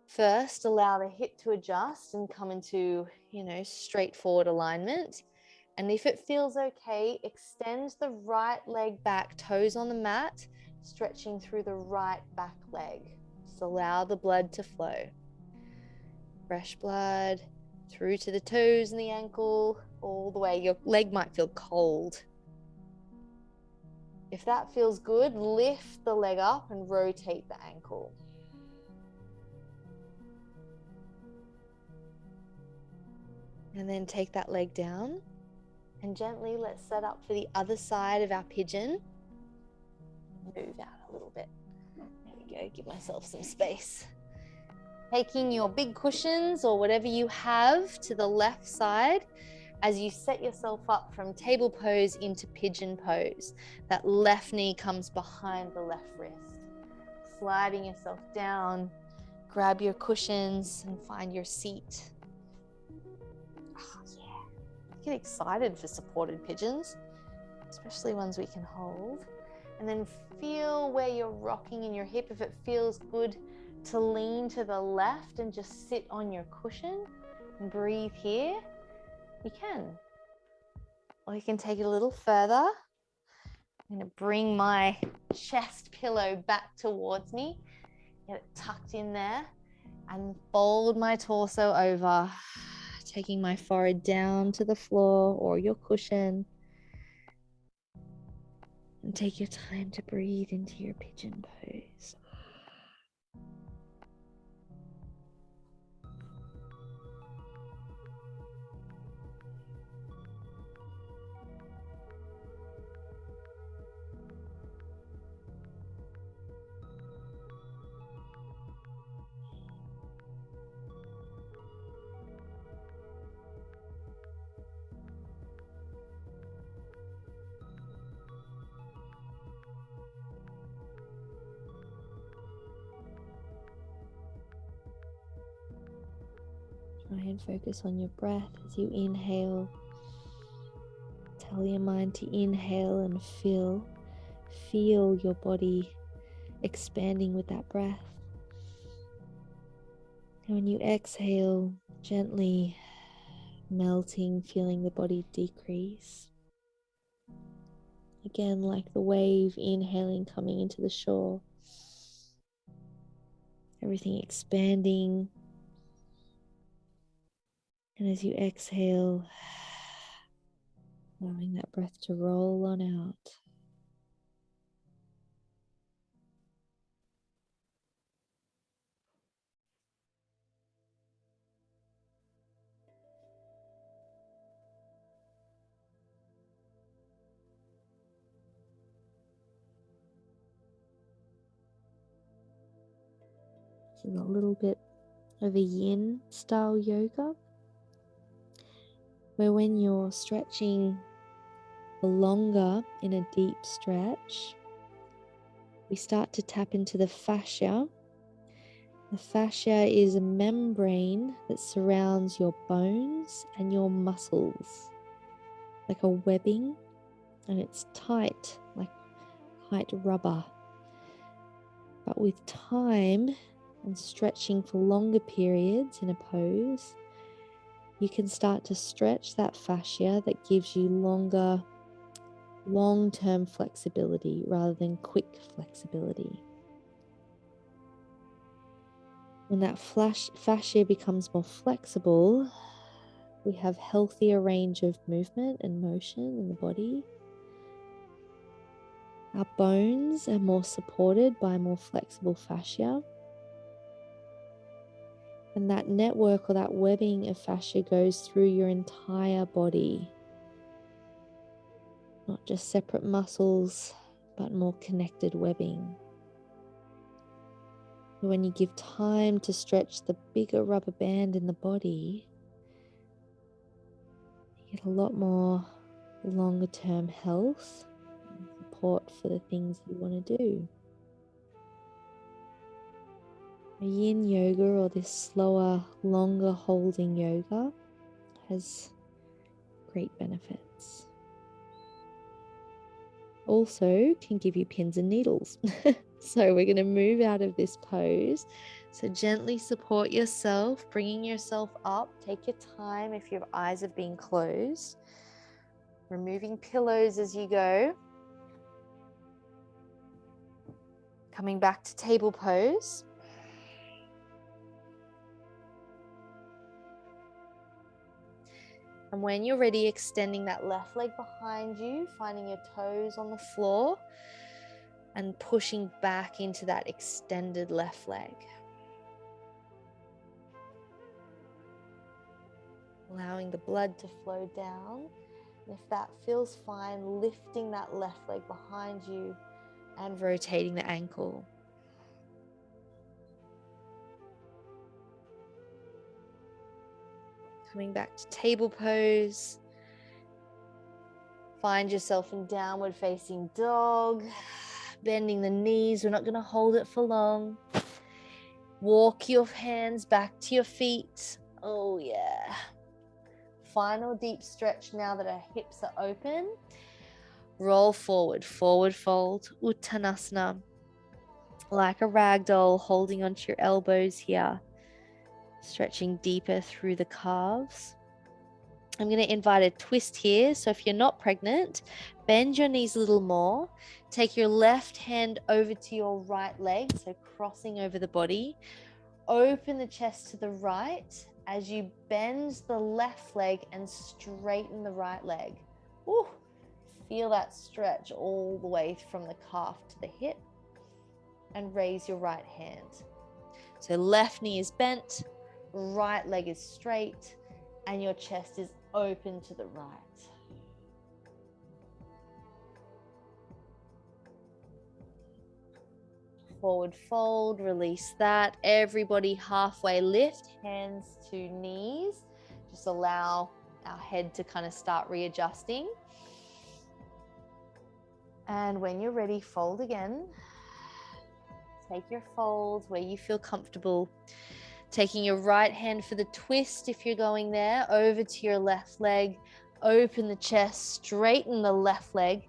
First, allow the hip to adjust and come into, straightforward alignment. And if it feels okay, extend the right leg back, toes on the mat, stretching through the right back leg. Just allow the blood to flow. Fresh blood through to the toes and the ankle, all the way. Your leg might feel cold. If that feels good, lift the leg up and rotate the ankle. And then take that leg down. And gently let's set up for the other side of our pigeon. Move out a little bit. There we go, give myself some space. Taking your big cushions or whatever you have to the left side as you set yourself up from table pose into pigeon pose. That left knee comes behind the left wrist. Sliding yourself down, grab your cushions and find your seat. Get excited for supported pigeons, especially ones we can hold. And then feel where you're rocking in your hip. If it feels good to lean to the left and just sit on your cushion and breathe here, you can. Or you can take it a little further. I'm going to bring my chest pillow back towards me, get it tucked in there, and fold my torso over, taking my forehead down to the floor or your cushion. And take your time to breathe into your pigeon pose. Try and focus on your breath as you inhale. Tell your mind to inhale and feel your body expanding with that breath. And when you exhale, gently melting, feeling the body decrease. Again, like the wave, inhaling, coming into the shore. Everything expanding. And as you exhale, allowing that breath to roll on out. This is a little bit of a yin style yoga, where when you're stretching for longer in a deep stretch, we start to tap into the fascia. The fascia is a membrane that surrounds your bones and your muscles, like a webbing, and it's tight, like tight rubber. But with time and stretching for longer periods in a pose, you can start to stretch that fascia that gives you long-term flexibility rather than quick flexibility. When that fascia becomes more flexible, we have healthier range of movement and motion in the body. Our bones are more supported by more flexible fascia. And that network or that webbing of fascia goes through your entire body. Not just separate muscles, but more connected webbing. When you give time to stretch the bigger rubber band in the body, you get a lot more longer term health and support for the things you want to do. A yin yoga, or this slower, longer holding yoga, has great benefits. Also can give you pins and needles. So we're going to move out of this pose. So gently support yourself, bringing yourself up. Take your time if your eyes have been closed. Removing pillows as you go. Coming back to table pose. And when you're ready, extending that left leg behind you, finding your toes on the floor and pushing back into that extended left leg. Allowing the blood to flow down. And if that feels fine, lifting that left leg behind you and rotating the ankle. Coming back to table pose. Find yourself in downward facing dog. Bending the knees. We're not going to hold it for long. Walk your hands back to your feet. Oh yeah. Final deep stretch now that our hips are open. Roll forward, forward fold, Uttanasana. Like a rag doll, holding onto your elbows here. Stretching deeper through the calves. I'm going to invite a twist here. So if you're not pregnant, bend your knees a little more. Take your left hand over to your right leg, so crossing over the body. Open the chest to the right as you bend the left leg and straighten the right leg. Ooh, feel that stretch all the way from the calf to the hip. And raise your right hand. So left knee is bent, right leg is straight, and your chest is open to the right. Forward fold, release that. Everybody halfway lift, hands to knees. Just allow our head to kind of start readjusting. And when you're ready, fold again. Take your folds where you feel comfortable. Taking your right hand for the twist if you're going there, over to your left leg. Open the chest, straighten the left leg,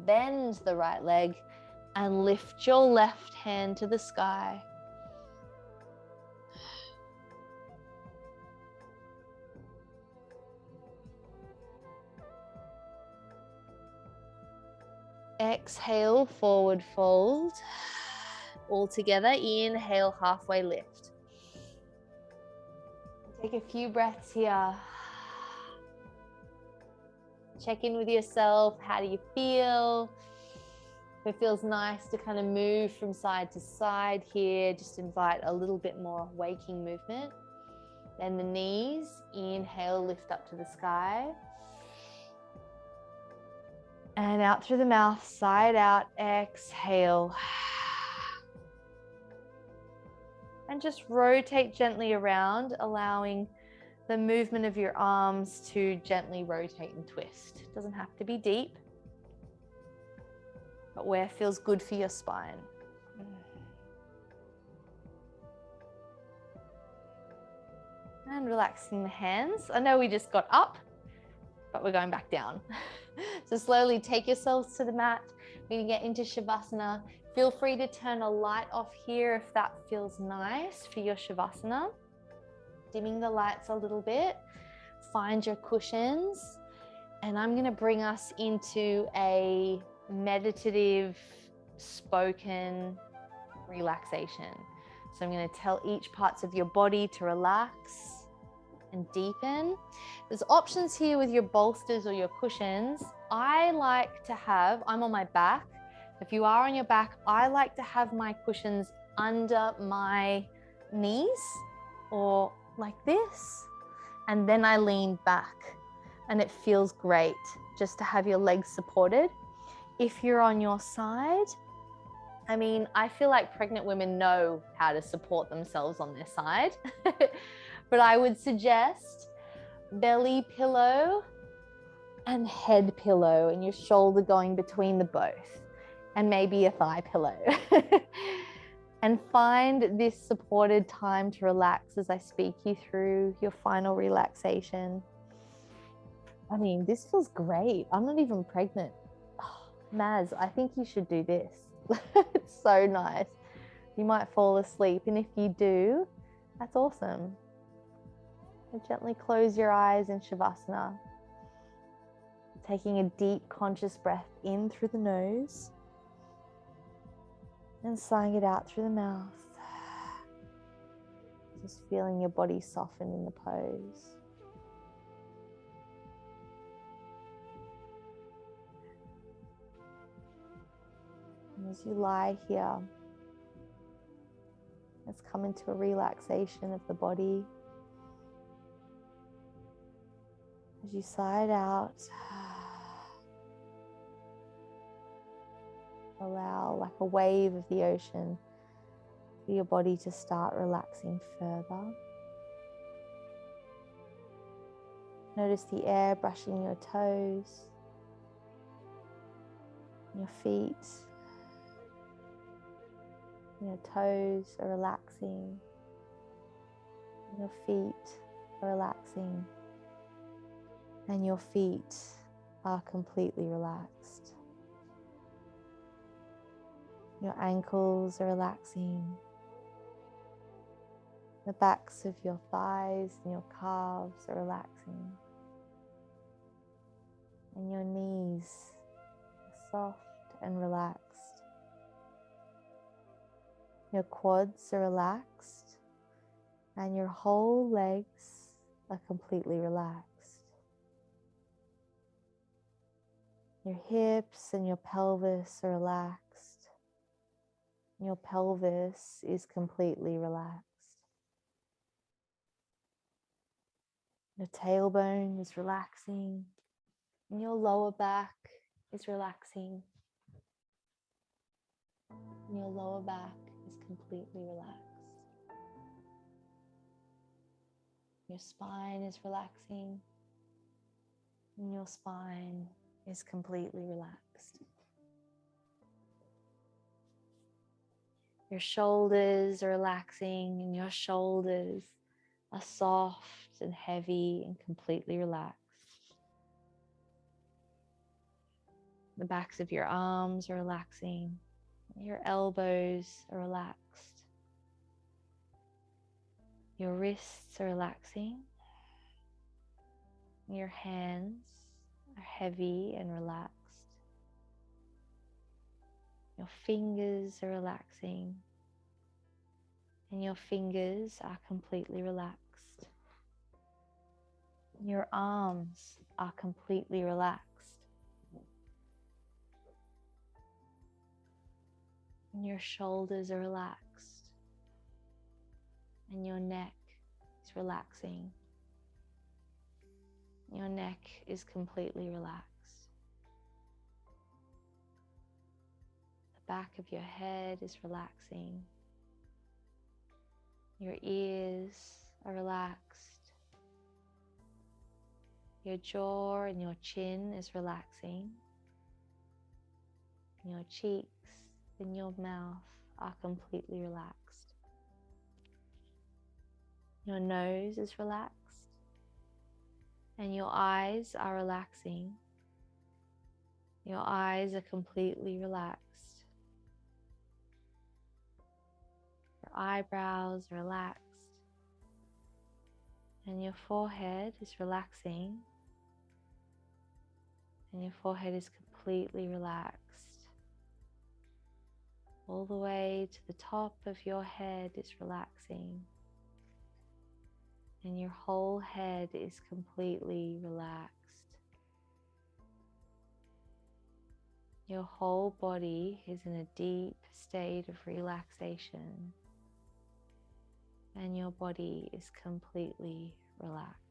bend the right leg, and lift your left hand to the sky. Exhale, forward fold. All together, inhale, halfway lift. Take a few breaths here. Check in with yourself. How do you feel? If it feels nice to kind of move from side to side here, just invite a little bit more waking movement. Then the knees, inhale, lift up to the sky. And out through the mouth, side out, exhale. And just rotate gently around, allowing the movement of your arms to gently rotate and twist. It doesn't have to be deep, but where feels good for your spine. And relaxing the hands. I know we just got up, but we're going back down. So slowly take yourselves to the mat. We're gonna get into Shavasana. Feel free to turn a light off here if that feels nice for your Shavasana. Dimming the lights a little bit. Find your cushions. And I'm gonna bring us into a meditative, spoken relaxation. So I'm gonna tell each parts of your body to relax and deepen. There's options here with your bolsters or your cushions. I like to have, I'm on my back. If you are on your back, I like to have my cushions under my knees or like this. And then I lean back and it feels great just to have your legs supported. If you're on your side, I mean, I feel like pregnant women know how to support themselves on their side. But I would suggest belly pillow and head pillow and your shoulder going between the both, and maybe a thigh pillow. And find this supported time to relax as I speak you through your final relaxation. I mean, this feels great. I'm not even pregnant. Oh, Maz, I think you should do this. It's so nice. You might fall asleep, and if you do, that's awesome. And gently close your eyes in Shavasana. Taking a deep conscious breath in through the nose and sighing it out through the mouth. Just feeling your body soften in the pose. And as you lie here, let's come into a relaxation of the body. As you sigh it out, allow like a wave of the ocean for your body to start relaxing further. Notice the air brushing your toes, your feet. Your toes are relaxing. Your feet are relaxing. And your feet are completely relaxed. Your ankles are relaxing. The backs of your thighs and your calves are relaxing. And your knees are soft and relaxed. Your quads are relaxed. And your whole legs are completely relaxed. Your hips and your pelvis are relaxed. Your pelvis is completely relaxed. Your tailbone is relaxing. And your lower back is relaxing. And your lower back is completely relaxed. Your spine is relaxing. And your spine is completely relaxed. Your shoulders are relaxing and your shoulders are soft and heavy and completely relaxed. The backs of your arms are relaxing. Your elbows are relaxed. Your wrists are relaxing. Your hands are heavy and relaxed. Your fingers are relaxing. And your fingers are completely relaxed. Your arms are completely relaxed. And your shoulders are relaxed. And your neck is relaxing. Your neck is completely relaxed. The back of your head is relaxing. Your ears are relaxed. Your jaw and your chin is relaxing. Your cheeks and your mouth are completely relaxed. Your nose is relaxed. And your eyes are relaxing. Your eyes are completely relaxed. Your eyebrows are relaxed. And your forehead is relaxing. And your forehead is completely relaxed. All the way to the top of your head is relaxing. And your whole head is completely relaxed. Your whole body is in a deep state of relaxation. And your body is completely relaxed.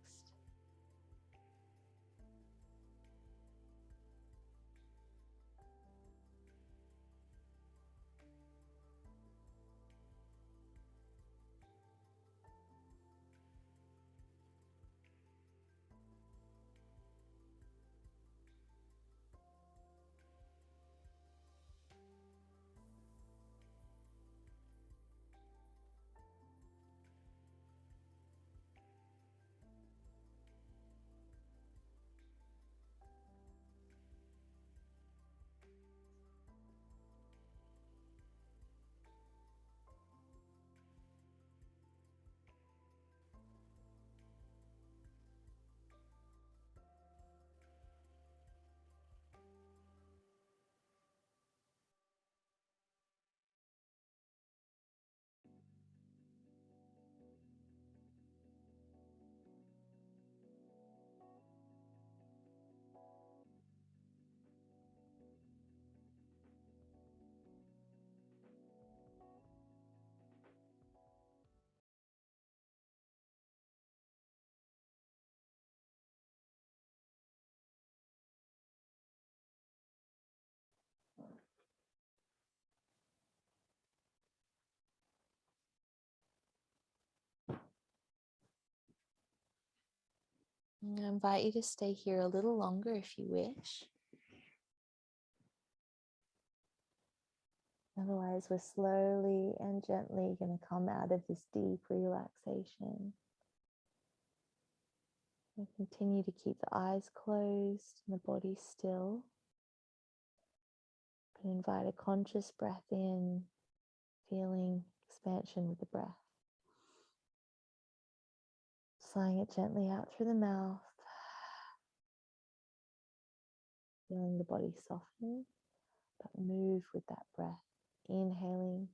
I invite you to stay here a little longer if you wish. Otherwise, we're slowly and gently going to come out of this deep relaxation. And continue to keep the eyes closed and the body still. And invite a conscious breath in, feeling expansion with the breath. Sighing it gently out through the mouth. Feeling the body soften, but move with that breath. Inhaling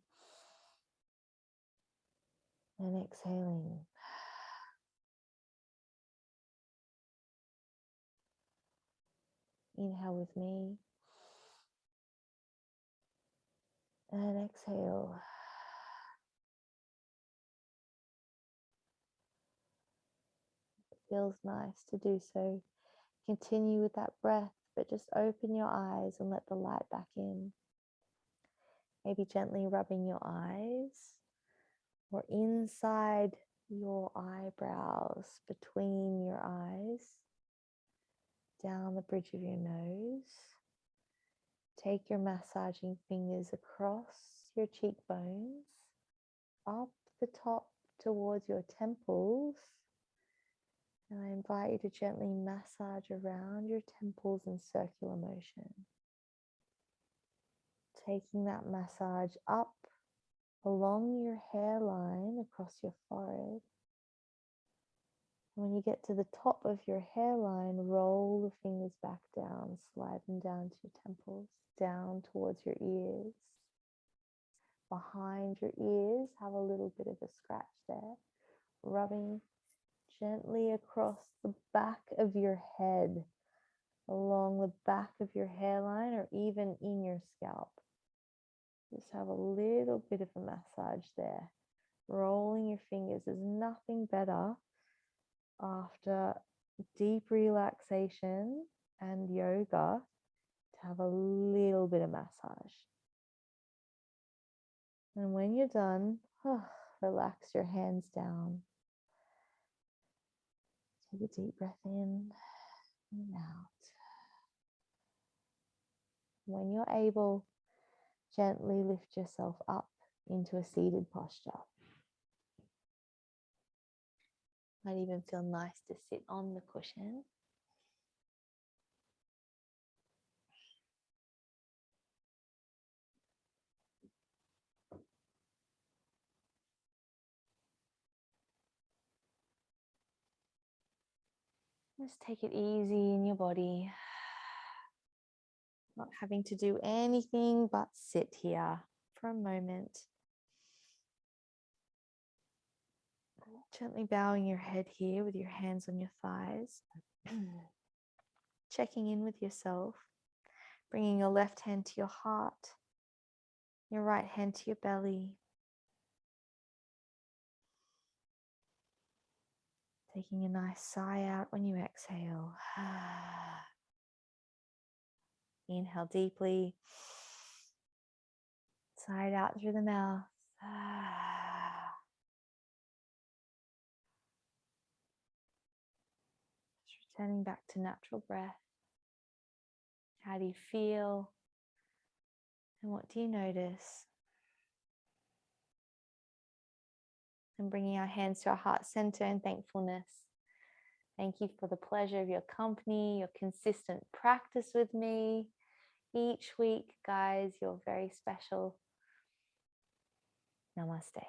and exhaling. Inhale with me. And exhale. It feels nice to do so. Continue with that breath, but just open your eyes and let the light back in. Maybe gently rubbing your eyes or inside your eyebrows, between your eyes, down the bridge of your nose. Take your massaging fingers across your cheekbones, up the top towards your temples. And I invite you to gently massage around your temples in circular motion. Taking that massage up along your hairline across your forehead. When you get to the top of your hairline, roll the fingers back down, slide them down to your temples, down towards your ears. Behind your ears, have a little bit of a scratch there, rubbing gently across the back of your head, along the back of your hairline, or even in your scalp. Just have a little bit of a massage there. Rolling your fingers. There's nothing better after deep relaxation and yoga to have a little bit of massage. And when you're done, relax your hands down. Take a deep breath in and out. When you're able, gently lift yourself up into a seated posture. Might even feel nice to sit on the cushion. Just take it easy in your body. Not having to do anything but sit here for a moment. Gently bowing your head here with your hands on your thighs. Checking in with yourself. Bringing your left hand to your heart. Your right hand to your belly. Taking a nice sigh out when you exhale. Inhale deeply. Sigh it out through the mouth. Just returning back to natural breath. How do you feel? And what do you notice? And bringing our hands to our heart center in thankfulness. Thank you for the pleasure of your company, your consistent practice with me each week, guys. You're very special. Namaste.